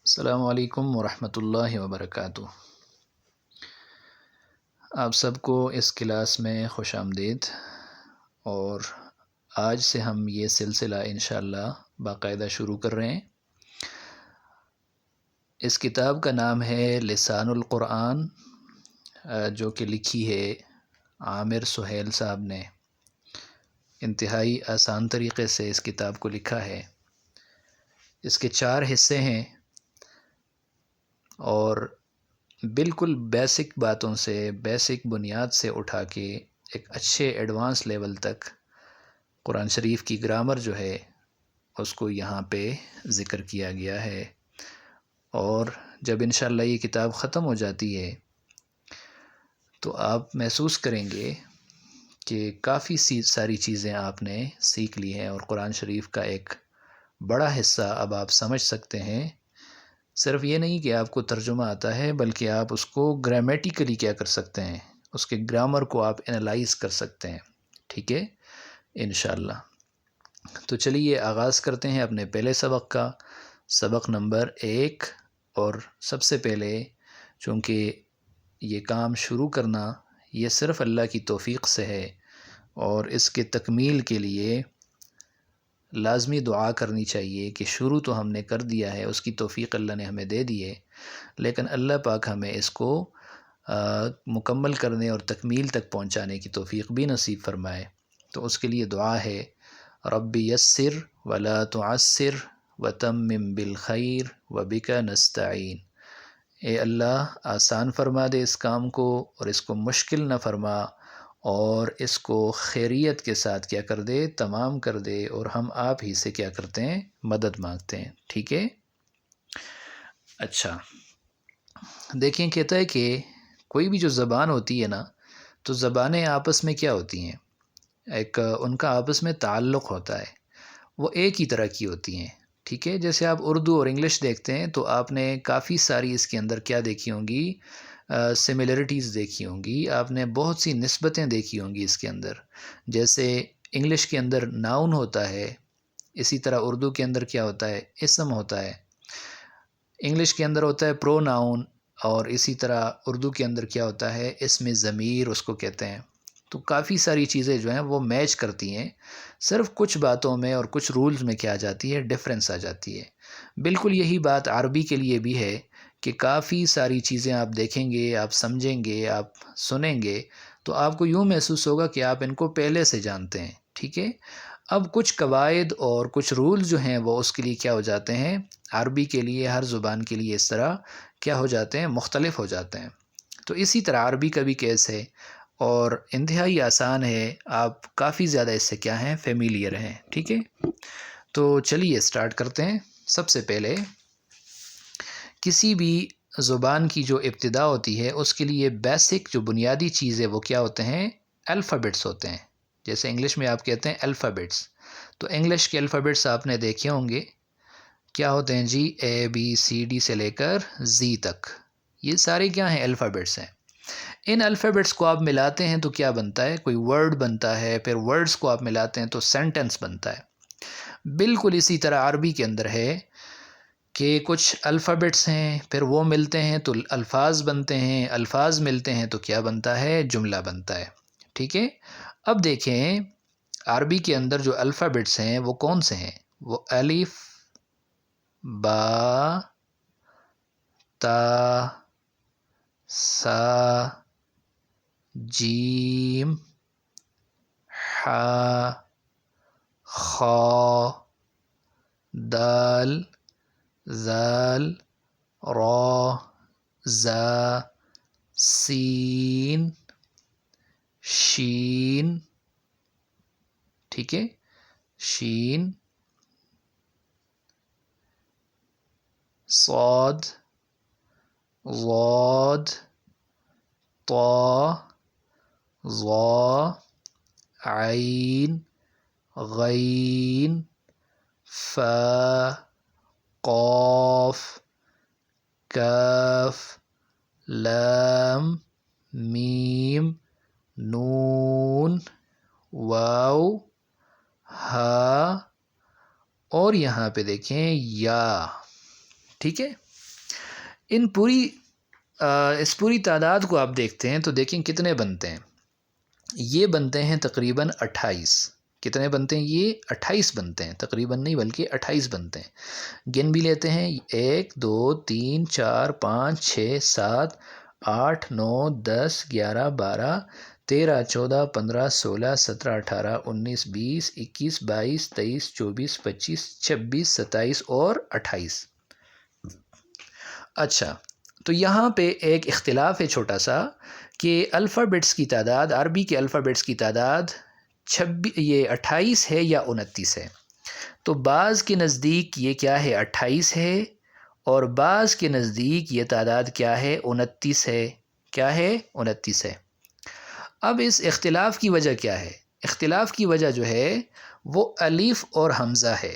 السلام علیکم ورحمۃ اللہ وبرکاتہ۔ آپ سب کو اس کلاس میں خوش آمدید، اور آج سے ہم یہ سلسلہ انشاءاللہ باقاعدہ شروع کر رہے ہیں۔ اس کتاب کا نام ہے لسان القرآن، جو کہ لکھی ہے عامر سہیل صاحب نے۔ انتہائی آسان طریقے سے اس کتاب کو لکھا ہے۔ اس کے 4 حصے ہیں، اور بالکل بیسک باتوں سے، بیسک بنیاد سے اٹھا کے ایک اچھے ایڈوانس لیول تک قرآن شریف کی گرامر جو ہے اس کو یہاں پہ ذکر کیا گیا ہے۔ اور جب انشاءاللہ یہ کتاب ختم ہو جاتی ہے تو آپ محسوس کریں گے کہ کافی ساری چیزیں آپ نے سیکھ لی ہیں، اور قرآن شریف کا ایک بڑا حصہ اب آپ سمجھ سکتے ہیں۔ صرف یہ نہیں کہ آپ کو ترجمہ آتا ہے، بلکہ آپ اس کو گرامیٹیکلی کیا کر سکتے ہیں، اس کے گرامر کو آپ انالائز کر سکتے ہیں۔ ٹھیک ہے انشاءاللہ۔ تو چلیے آغاز کرتے ہیں اپنے پہلے سبق کا، سبق نمبر 1۔ اور سب سے پہلے، چونکہ یہ کام شروع کرنا یہ صرف اللہ کی توفیق سے ہے، اور اس کے تکمیل کے لیے لازمی دعا کرنی چاہیے کہ شروع تو ہم نے کر دیا ہے، اس کی توفیق اللہ نے ہمیں دے دی ہے، لیکن اللہ پاک ہمیں اس کو مکمل کرنے اور تکمیل تک پہنچانے کی توفیق بھی نصیب فرمائے۔ تو اس کے لیے دعا ہے، رب یسر ولا تعسر وتمم بالخیر وبک نستعین۔ اے اللہ آسان فرما دے اس کام کو، اور اس کو مشکل نہ فرما، اور اس کو خیریت کے ساتھ کیا کر دے، تمام کر دے، اور ہم آپ ہی سے کیا کرتے ہیں، مدد مانگتے ہیں۔ ٹھیک ہے۔ اچھا، دیکھیں کہتا ہے کہ کوئی بھی جو زبان ہوتی ہے نا، تو زبانیں آپس میں کیا ہوتی ہیں، ایک ان کا آپس میں تعلق ہوتا ہے، وہ ایک ہی طرح کی ہوتی ہیں۔ ٹھیک ہے۔ جیسے آپ اردو اور انگلش دیکھتے ہیں تو آپ نے کافی ساری اس کے اندر کیا دیکھی ہوں گی، سملیرٹیز دیکھی ہوں گی، آپ نے بہت سی نسبتیں دیکھی ہوں گی اس کے اندر۔ جیسے انگلش کے اندر ناؤن ہوتا ہے، اسی طرح اردو کے اندر کیا ہوتا ہے، اسم ہوتا ہے۔ انگلش کے اندر ہوتا ہے پرو ناؤن، اور اسی طرح اردو کے اندر کیا ہوتا ہے، اسم ضمیر اس کو کہتے ہیں۔ تو کافی ساری چیزیں جو ہیں وہ میچ کرتی ہیں، صرف کچھ باتوں میں اور کچھ رولز میں کیا آ جاتی ہے، ڈفرینس آ جاتی ہے۔ بالکل یہی بات عربی کے لیے بھی ہے کہ کافی ساری چیزیں آپ دیکھیں گے، آپ سمجھیں گے، آپ سنیں گے، تو آپ کو یوں محسوس ہوگا کہ آپ ان کو پہلے سے جانتے ہیں۔ ٹھیک ہے۔ اب کچھ قواعد اور کچھ رول جو ہیں وہ اس کے لیے کیا ہو جاتے ہیں، عربی کے لیے، ہر زبان کے لیے اس طرح کیا ہو جاتے ہیں، مختلف ہو جاتے ہیں۔ تو اسی طرح عربی کا بھی کیس ہے، اور انتہائی آسان ہے، آپ کافی زیادہ اس سے کیا ہیں، فیملیئر ہیں۔ ٹھیک ہے۔ تو چلیے سٹارٹ کرتے ہیں۔ سب سے پہلے کسی بھی زبان کی جو ابتدا ہوتی ہے اس کے لیے بیسک جو بنیادی چیز ہے وہ کیا ہوتے ہیں، الفابیٹس ہوتے ہیں۔ جیسے انگلش میں آپ کہتے ہیں الفابیٹس، تو انگلش کے الفابیٹس آپ نے دیکھے ہوں گے، کیا ہوتے ہیں جی، اے بی سی ڈی سے لے کر زی تک، یہ سارے کیا ہیں، الفابیٹس ہیں۔ ان الفابیٹس کو آپ ملاتے ہیں تو کیا بنتا ہے، کوئی ورڈ بنتا ہے، پھر ورڈز کو آپ ملاتے ہیں تو سینٹنس بنتا ہے۔ بالکل اسی طرح عربی کے اندر ہے کہ کچھ الفابیٹس ہیں، پھر وہ ملتے ہیں تو الفاظ بنتے ہیں، الفاظ ملتے ہیں تو کیا بنتا ہے، جملہ بنتا ہے۔ ٹھیک ہے۔ اب دیکھیں عربی کے اندر جو الفابیٹس ہیں وہ کون سے ہیں، وہ الف، با، تا، سا، جیم، ح، خ، دال، ذال، را، زا، سین، شین۔ ٹھیک ہے۔ شین، صاد، ضاد، طا، ظا، عین، غین، فا، قاف، کاف، لام، میم، نون، واو، ہا، اور یہاں پہ دیکھیں یا۔ ٹھیک ہے۔ اس پوری تعداد کو آپ دیکھتے ہیں تو دیکھیں کتنے بنتے ہیں. یہ بنتے ہیں تقریباً 28. کتنے بنتے ہیں؟ یہ 28 بنتے ہیں، تقریباً نہیں بلکہ 28 بنتے ہیں. گن بھی لیتے ہیں، 1 2 3 4 5 6 7 8 9 10 11 12 13 14 15 16 17 18 19 20 21 22 23 24 25 26 27 اور 28. اچھا، تو یہاں پہ ایک اختلاف ہے چھوٹا سا کہ الفابیٹس کی تعداد، عربی کے الفابیٹس کی تعداد 28 ہے یا 29 ہے. تو بعض کے نزدیک یہ کیا ہے؟ 28 ہے، اور بعض کے نزدیک یہ تعداد کیا ہے؟ 29 ہے. کیا ہے؟ 29 ہے. اب اس اختلاف کی وجہ کیا ہے؟ اختلاف کی وجہ جو ہے وہ الف اور حمزہ ہے.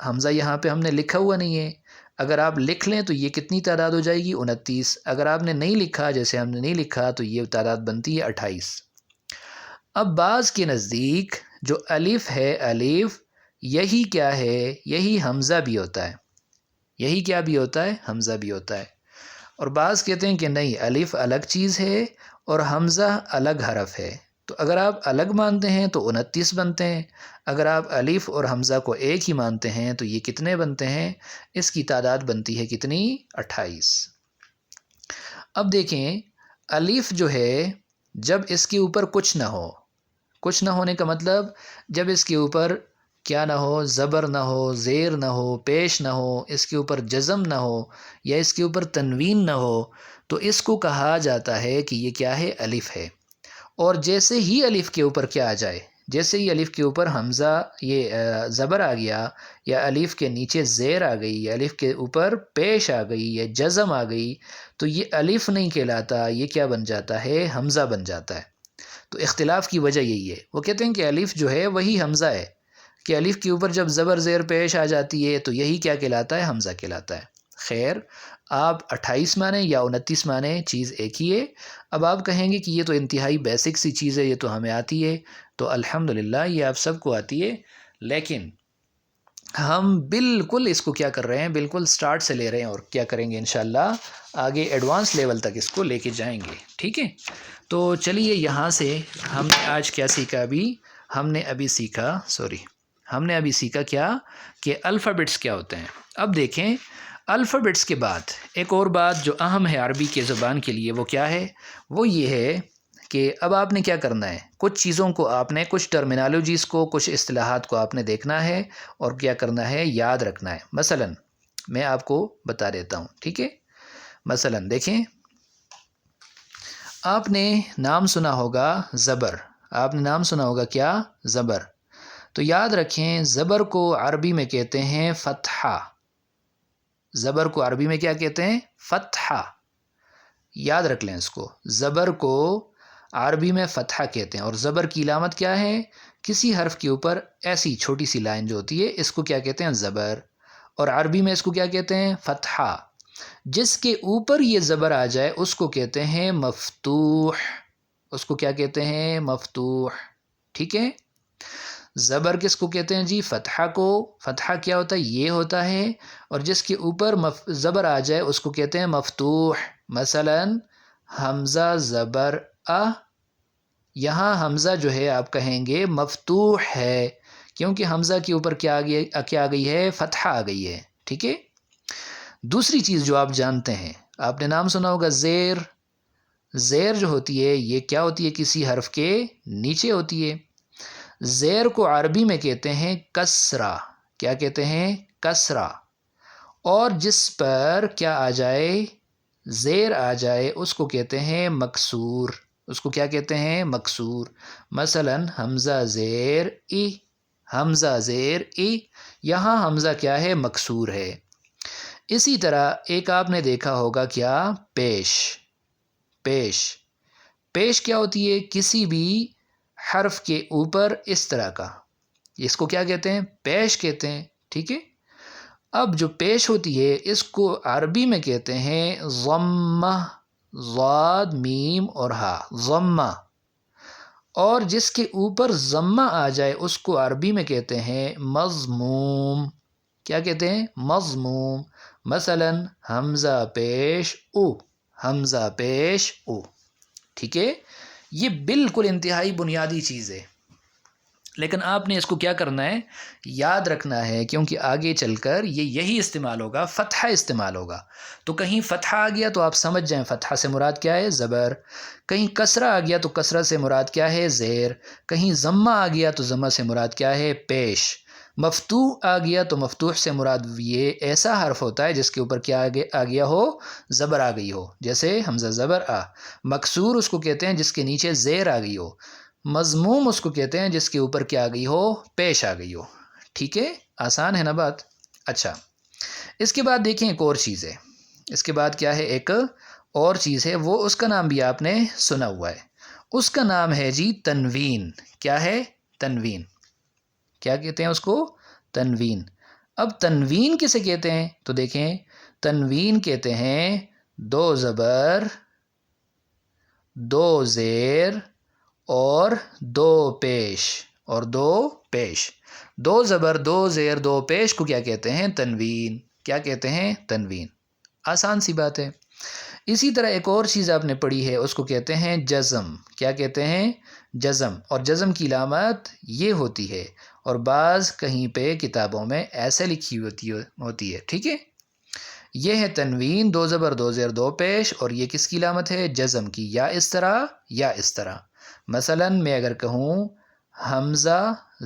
حمزہ یہاں پہ ہم نے لکھا ہوا نہیں ہے. اگر آپ لکھ لیں تو یہ کتنی تعداد ہو جائے گی؟ 29. اگر آپ نے نہیں لکھا، جیسے ہم نے نہیں لکھا، تو یہ تعداد بنتی ہے 28. اب بعض کے نزدیک جو الف ہے، الف یہی کیا ہے؟ یہی حمزہ بھی ہوتا ہے. یہی کیا بھی ہوتا ہے؟ حمزہ بھی ہوتا ہے. اور بعض کہتے ہیں کہ نہیں، الف الگ چیز ہے اور حمزہ الگ حرف ہے. تو اگر آپ الگ مانتے ہیں تو 29 بنتے ہیں، اگر آپ الف اور حمزہ کو ایک ہی مانتے ہیں تو یہ کتنے بنتے ہیں؟ اس کی تعداد بنتی ہے کتنی؟ 28. اب دیکھیں، الف جو ہے جب اس کے اوپر کچھ نہ ہو، کچھ نہ ہونے کا مطلب جب اس کے اوپر کیا نہ ہو؟ زبر نہ ہو، زیر نہ ہو، پیش نہ ہو، اس کے اوپر جزم نہ ہو، یا اس کے اوپر تنوین نہ ہو، تو اس کو کہا جاتا ہے کہ یہ کیا ہے؟ الف ہے. اور جیسے ہی الف کے اوپر کیا آ جائے، جیسے ہی الف کے اوپر حمزہ یہ زبر آ گیا، یا الف کے نیچے زیر آ گئی، یا الف کے اوپر پیش آ گئی، یا جزم آ گئی، تو یہ الف نہیں کہلاتا، یہ کیا بن جاتا ہے؟ حمزہ بن جاتا ہے. تو اختلاف کی وجہ یہی ہے. وہ کہتے ہیں کہ الف جو ہے وہی حمزہ ہے، کہ الف کے اوپر جب زبر زیر پیش آ جاتی ہے تو یہی کیا کہلاتا ہے؟ حمزہ کہلاتا ہے. خیر، آپ 28 مانیں یا 29 مانیں، چیز ایک ہی ہے. اب آپ کہیں گے کہ یہ تو انتہائی بیسک سی چیز ہے، یہ تو ہمیں آتی ہے. تو الحمدللہ یہ آپ سب کو آتی ہے، لیکن ہم بالکل اس کو کیا کر رہے ہیں؟ بالکل سٹارٹ سے لے رہے ہیں، اور کیا کریں گے انشاءاللہ آگے ایڈوانس لیول تک اس کو لے کے جائیں گے. ٹھیک ہے؟ تو چلیے یہاں سے ہم نے آج کیا سیکھا؟ ہم نے ابھی سیکھا کیا کہ الفابیٹس کیا ہوتے ہیں. اب دیکھیں، الفابیٹس کے بعد ایک اور بات جو اہم ہے عربی کے زبان کے لیے، وہ کیا ہے؟ وہ یہ ہے کہ اب آپ نے کیا کرنا ہے؟ کچھ چیزوں کو آپ نے، کچھ ٹرمینالوجیز کو، کچھ اصطلاحات کو آپ نے دیکھنا ہے اور کیا کرنا ہے؟ یاد رکھنا ہے. مثلا میں آپ کو بتا دیتا ہوں. ٹھیک ہے؟ مثلا دیکھیں، آپ نے نام سنا ہوگا زبر. آپ نے نام سنا ہوگا کیا؟ زبر. تو یاد رکھیں، زبر کو عربی میں کہتے ہیں فتحہ. زبر کو عربی میں کیا کہتے ہیں؟ فتحہ. یاد رکھ لیں اس کو، زبر کو عربی میں فتحہ کہتے ہیں. اور زبر کی علامت کیا ہے؟ کسی حرف کے اوپر ایسی چھوٹی سی لائن جو ہوتی ہے، اس کو کیا کہتے ہیں؟ زبر. اور عربی میں اس کو کیا کہتے ہیں؟ فتحہ. جس کے اوپر یہ زبر آ جائے اس کو کہتے ہیں مفتوح. اس کو کیا کہتے ہیں؟ مفتوح. ٹھیک ہے؟ زبر کس کو کہتے ہیں جی؟ فتحہ کو. فتحہ کیا ہوتا ہے؟ یہ ہوتا ہے. اور جس کے اوپر زبر آ جائے اس کو کہتے ہیں مفتوح. مثلا حمزہ زبر ا، یہاں حمزہ جو ہے آپ کہیں گے مفتوح ہے، کیونکہ حمزہ کے اوپر کیا آ گئی ہے؟ فتحہ آ گئی ہے. ٹھیک ہے؟ دوسری چیز جو آپ جانتے ہیں، آپ نے نام سنا ہوگا زیر. زیر جو ہوتی ہے یہ کیا ہوتی ہے؟ کسی حرف کے نیچے ہوتی ہے. زیر کو عربی میں کہتے ہیں کسرہ. کیا کہتے ہیں؟ کسرہ. اور جس پر کیا آ جائے؟ زیر آ جائے اس کو کہتے ہیں مکسور. اس کو کیا کہتے ہیں؟ مکسور. مثلا حمزہ زیر ای. حمزہ زیر ای، یہاں حمزہ کیا ہے؟ مکسور ہے. اسی طرح ایک آپ نے دیکھا ہوگا کیا؟ پیش. پیش. پیش کیا ہوتی ہے؟ کسی بھی حرف کے اوپر اس طرح کا، اس کو کیا کہتے ہیں؟ پیش کہتے ہیں. ٹھیک ہے؟ اب جو پیش ہوتی ہے اس کو عربی میں کہتے ہیں ضمہ. ضاد میم اور ہا، ضمہ. اور جس کے اوپر ضمہ آ جائے اس کو عربی میں کہتے ہیں مضموم. کیا کہتے ہیں؟ مضموم. مثلاً حمزہ پیش او، حمزہ پیش او، ٹھیک ہے. یہ بالکل انتہائی بنیادی چیز ہے، لیکن آپ نے اس کو کیا کرنا ہے، یاد رکھنا ہے، کیونکہ آگے چل کر یہی استعمال ہوگا، فتحہ استعمال ہوگا. تو کہیں فتحہ آ گیا تو آپ سمجھ جائیں فتحہ سے مراد کیا ہے، زبر. کہیں کسرہ آ گیا تو کسرہ سے مراد کیا ہے، زیر. کہیں ضمہ آ گیا تو ضمہ سے مراد کیا ہے، پیش. مفتوح آ گیا تو مفتوح سے مراد یہ ایسا حرف ہوتا ہے جس کے اوپر کیا آ گیا ہو، زبر آ گئی ہو، جیسے حمزہ زبر آ. مکسور اس کو کہتے ہیں جس کے نیچے زیر آ گئی ہو. مضموم اس کو کہتے ہیں جس کے اوپر کیا آ گئی ہو، پیش آ گئی ہو. ٹھیک ہے، آسان ہے نا بات. اچھا، اس کے بعد دیکھیں ایک اور چیز ہے. اس کے بعد کیا ہے، ایک اور چیز ہے، وہ اس کا نام بھی آپ نے سنا ہوا ہے. اس کا نام ہے جی تنوین. کیا ہے، تنوین. کیا کہتے ہیں اس کو، تنوین. اب تنوین کسے کہتے ہیں تو دیکھیں، تنوین کہتے ہیں دو زبر، دو زیر اور دو پیش، اور دو پیش. دو زبر، دو زیر، دو پیش کو کیا کہتے ہیں، تنوین. کیا کہتے ہیں، تنوین. آسان سی بات ہے. اسی طرح ایک اور چیز آپ نے پڑھی ہے، اس کو کہتے ہیں جزم. کیا کہتے ہیں، جزم. اور جزم کی علامت یہ ہوتی ہے، اور بعض کہیں پہ کتابوں میں ایسے لکھی ہوتی ہے. ٹھیک ہے، یہ ہے تنوین، دو زبر، دو زیر، دو پیش، اور یہ کس کی علامت ہے، جزم کی. یا اس طرح یا اس طرح. مثلا میں اگر کہوں حمزہ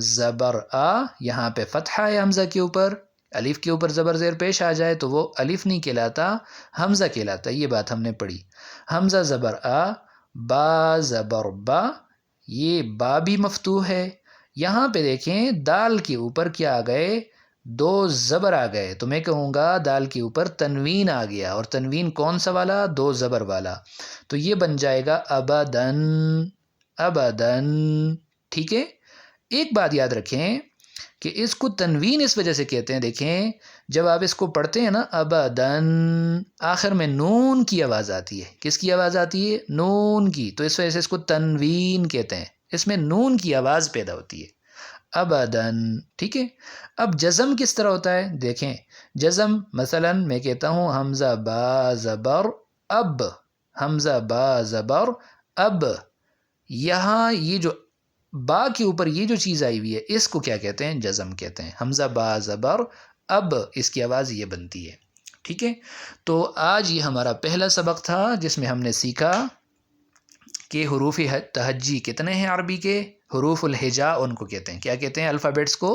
زبر آ، یہاں پہ فتحہ ہے حمزہ کے اوپر، الف کے اوپر زبر زیر پیش آ جائے تو وہ الف نہیں کہلاتا، حمزہ کہلاتا. یہ بات ہم نے پڑھی. حمزہ زبر آ، با زبر با، یہ با بھی مفتوح ہے. یہاں پہ دیکھیں دال کے اوپر کیا آ گئے، دو زبر آ گئے، تو میں کہوں گا دال کے اوپر تنوین آ گیا. اور تنوین کون سا والا، دو زبر والا. تو یہ بن جائے گا ابدن، ابدن. ٹھیک ہے. ایک بات یاد رکھیں کہ اس کو تنوین اس وجہ سے کہتے ہیں، دیکھیں جب آپ اس کو پڑھتے ہیں نا، ابدن، آخر میں نون کی آواز آتی ہے. کس کی آواز آتی ہے، نون کی. تو اس وجہ سے اس کو تنوین کہتے ہیں، اس میں نون کی آواز پیدا ہوتی ہے، ابدن. ٹھیک ہے. اب جزم کس طرح ہوتا ہے، دیکھیں جزم مثلا میں کہتا ہوں حمزہ با زبر اب، حمزہ با زبر اب. یہاں یہ جو با کے اوپر یہ جو چیز آئی ہوئی ہے، اس کو کیا کہتے ہیں، جزم کہتے ہیں. حمزہ با زبر اب، اس کی آواز یہ بنتی ہے. ٹھیک ہے. تو آج یہ ہمارا پہلا سبق تھا جس میں ہم نے سیکھا کہ حروف تہجی کتنے ہیں عربی کے، حروف الہجا ان کو کہتے ہیں. کیا کہتے ہیں، الفابیٹس کو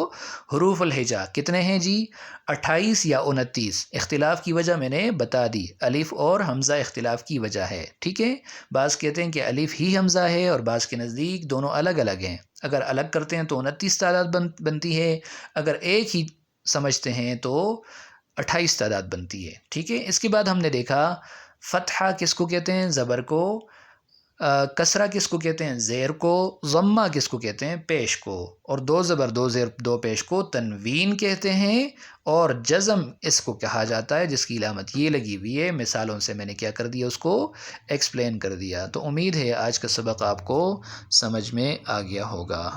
حروف الہجا. کتنے ہیں جی، 28 یا 29. اختلاف کی وجہ میں نے بتا دی، الف اور حمزہ اختلاف کی وجہ ہے. ٹھیک ہے. بعض کہتے ہیں کہ الف ہی حمزہ ہے، اور بعض کے نزدیک دونوں الگ الگ ہیں. اگر الگ کرتے ہیں تو 29 تعداد بنتی ہے، اگر ایک ہی سمجھتے ہیں تو 28 تعداد بنتی ہے. ٹھیک ہے. اس کے بعد ہم نے دیکھا فتحہ کس کو کہتے ہیں، زبر کو. کسرہ کس کو کہتے ہیں، زیر کو. ضمہ کس کو کہتے ہیں، پیش کو. اور دو زبر، دو زیر، دو پیش کو تنوین کہتے ہیں. اور جزم اس کو کہا جاتا ہے جس کی علامت یہ لگی ہوئی ہے. مثالوں سے میں نے کیا کر دیا، اس کو ایکسپلین کر دیا. تو امید ہے آج کا سبق آپ کو سمجھ میں آ گیا ہوگا.